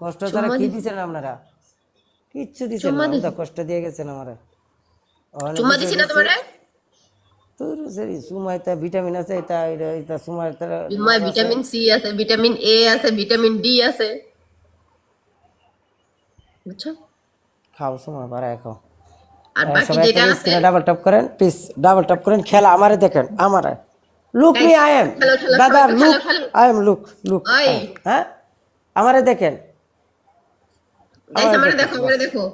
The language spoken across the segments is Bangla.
কষ্ট ছাড়া চুম্মা কি দিছি, দিচ্ছেন আপনারা? কিচ্ছু দিচ্ছেন চুম্মা না, উল্টা দিছি, কষ্ট দিয়ে গেছেন আমারা। ওখানে চুম্মা বিষয় দিছি না হচ্ছে তোমারে। তোর সরি সুমাইতা ভিটামিন আছে, এটা এটা এটা সুমাইতা চুম্মায় নাম আছে। ভিটামিন সি আছে, ভিটামিন এ আছে, ভিটামিন ডি আছে, বুঝছো? খাও সময় বাড়ায় খাও। আর বাকি সবাই একটা যেটা আছে, স্ক্রিনে ডাবল ট্যাপ করেন প্লিজ, ডাবল ট্যাপ করেন। খেলা আমারে দেখেন, আমারে look me guys, I am খেলো খেলো, সবাই ব্রাদার, একটু খেলো লুক খেলো। আই এম, লুক লুক ওই আই এম, হ্যাঁ আমারে দেখেন, গাইস, আমারে আমারে দেখেন দেখো, বাস। আমারে দেখো।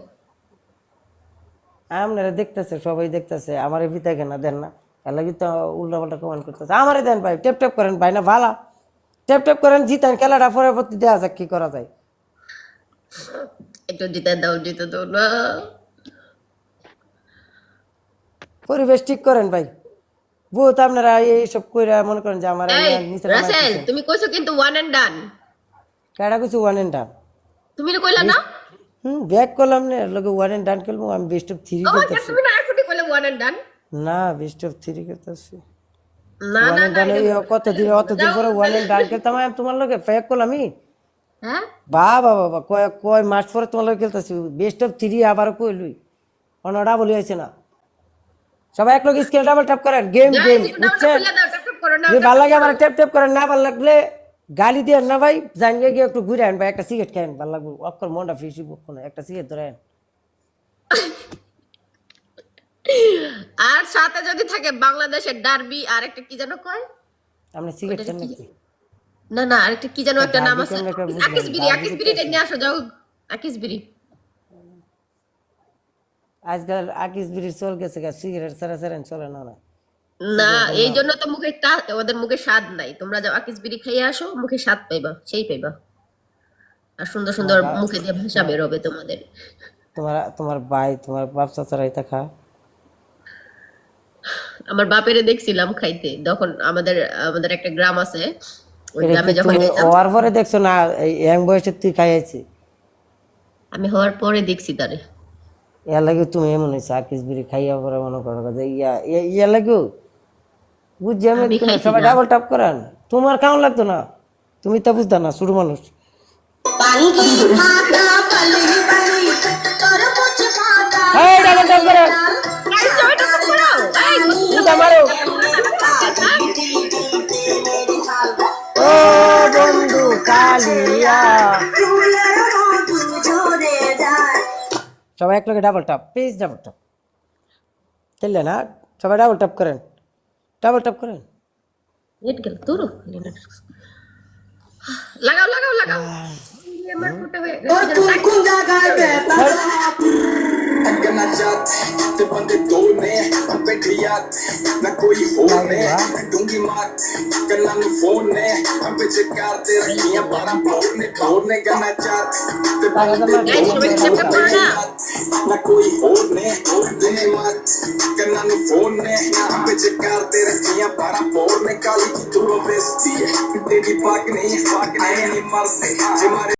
আপনারা দেখতেছে, সবাই দেখতেছে, আমারে বিতাই কেন দেন না? এর লাগি তো উল্টা পাল্টা কমেন্ট করতেছে। আমারে দেন ভাই, টেপ টেপ করেন ভাই, না ভালা টেপ টেপ করেন, জিতেন খেলাটা, পরবর্তী দেওয়া যাক কি করা যায়। একটু জিতে দাও, জিতে দাও না। পরিবেশ ঠিক করেন ভাই। বহুত আপনারা এইসব কইরা মনে করেন যে আমার এই নিচে রাসেল, নামাইতেছেন। তুমি কইছো কিন্তু ওয়ান এন্ড ডান। কেডা কিছু ওয়ান এন্ড ডান? তুমি না কইলা না? বেস্ট, ব্যাক করলাম না, লোকে ওয়ান এন্ড ডান খেলবো, আমি বেস্ট অফ থ্রি আমাকে খেলতেছি। তুমি না এখনই কইলে ওয়ান এন্ড ডান। না, বেস্ট অফ থ্রি খেলতেছি। না ওয়ান না এন্ড না, ডান এটা কত এটা দিন, হইবো না। অতদিন যাও পরে ওয়ান তাহলে। এন্ড ডান খেলতাম আমি তোমার লোকে ফেক করলাম আমি। হ্যাঁ, বাবা বাবা, কয় কয় মাস পরে তোমার লোকে খেলতেছি বেস্ট অফ থ্রি, আবার কইলুই অনডা বলি হয়েছে না। সবাই এক লোক স্কেল ডাবল ট্যাপ করেন, গেম গেম গাইস একটু ডাউনটা বুঝছেন। খুলে দাও, টপ টপ করো না, যদি টপ ভালো টপ লাগে করো। আমার ট্যাপ ট্যাপ করেন, না ভালো লাগলে গালি দিয়ে না ভাই, জানিয়ে গিয়ে একটু ঘুরে আন ভাই, একটা সিগারেট খান, ভালো লাগবে অক্ষর মনটা ফিসি একটা সিগারেট ধরে আন। আর সাথে যদি থাকে বাংলাদেশের ডার্বি আর একটা কি যেন কয়, আপনি সিগারেট ওইটা খান কি নাকি? না না, আরেকটা কি যেন একটা নাম ডার্বি আছে। কেমন করে বুঝলেন? আকিস বিড়ি, ডার্বি আকিস বিড়িটা করতেছি নিয়ে আসো যাও। আকিস বিড়ি। আজকাল আকিস বিড়ি চল গেছে গা, সিগারেট ছাড়া ছাড়া চলে না না। না, সিগারেটের এই নাম জন্য তো মুখে ওদের মুখে স্বাদ নাই। তোমরা যাও আকিস বিড়ি খাইয়ে আসো, মুখে স্বাদ পাইবা, সেই পাইবা। আর সুন্দর তোমার সুন্দর বা মুখে দিয়ে ভাষা তোমার বেরোবে তোমাদের। তোমার তোমার ভাই, তোমার বাপ চাচারা এটা খা। আমার বাপেরে দেখছিলাম খাইতে, তখন আমাদের আমাদের একটা গ্রাম আছে, ওই এটা কি গ্রামে যখন তুমি যেতাম। ওয়ার পরে দেখছো না? এই ইয়াং বয়সে তুই খাইয়াছি, আমি হওয়ার পরে দেখছি তারে। এর লাগে তুমি এমন হয়েছে আকিস বিড়ি খাইয়া পরে মনে করো যে ইয়া লাগেও বুঝছি আমি। আমি তুমি খাইছি সবাই না। ডাবল টাপ করেন, তোমার কেমন লাগতো না? তুমি তা বুঝতা না, ছোট মানুষ। এই ডাবল টাপ করেন, গাইস যাও, এটা তো করো। এই কতগুলো উঠা হয়ে মারো। গেছে গা, তোমরা না পারতেন না। ও বন্ধু কালিয়া। সবাই এক লগে ডাবল টাপ প্লিজ, ডাবল টাপ খেললে না? সবাই ডাবল টাপ করেন, ডাবল টাপ করেন। নেট গেল তোর। লাগাও লাগাও লাগাও। এই আমার ফোনটা হয়ে হেই, करना चाहते ते बंदे दो ने बैठी याद ना कोई हो লাইক ने বা डूंगी मार कन्ना नु फोन ने हम पे चकार ते रखियां बारा बोर ने करना चाहते ते টাকা बंदे জমা दो গাইস দিবেন সবাই ने একটু ট্যাপ ডাবল ট্যাপ টাপ করো করেন। बैठी না। याद ना कोई हो ने मार कन्ना नु फोन ने हम पे चकार ते रखियां बारा बोर ने काली की दूरों बेइज्जती है तेरी पाक नहीं मरते जे मारे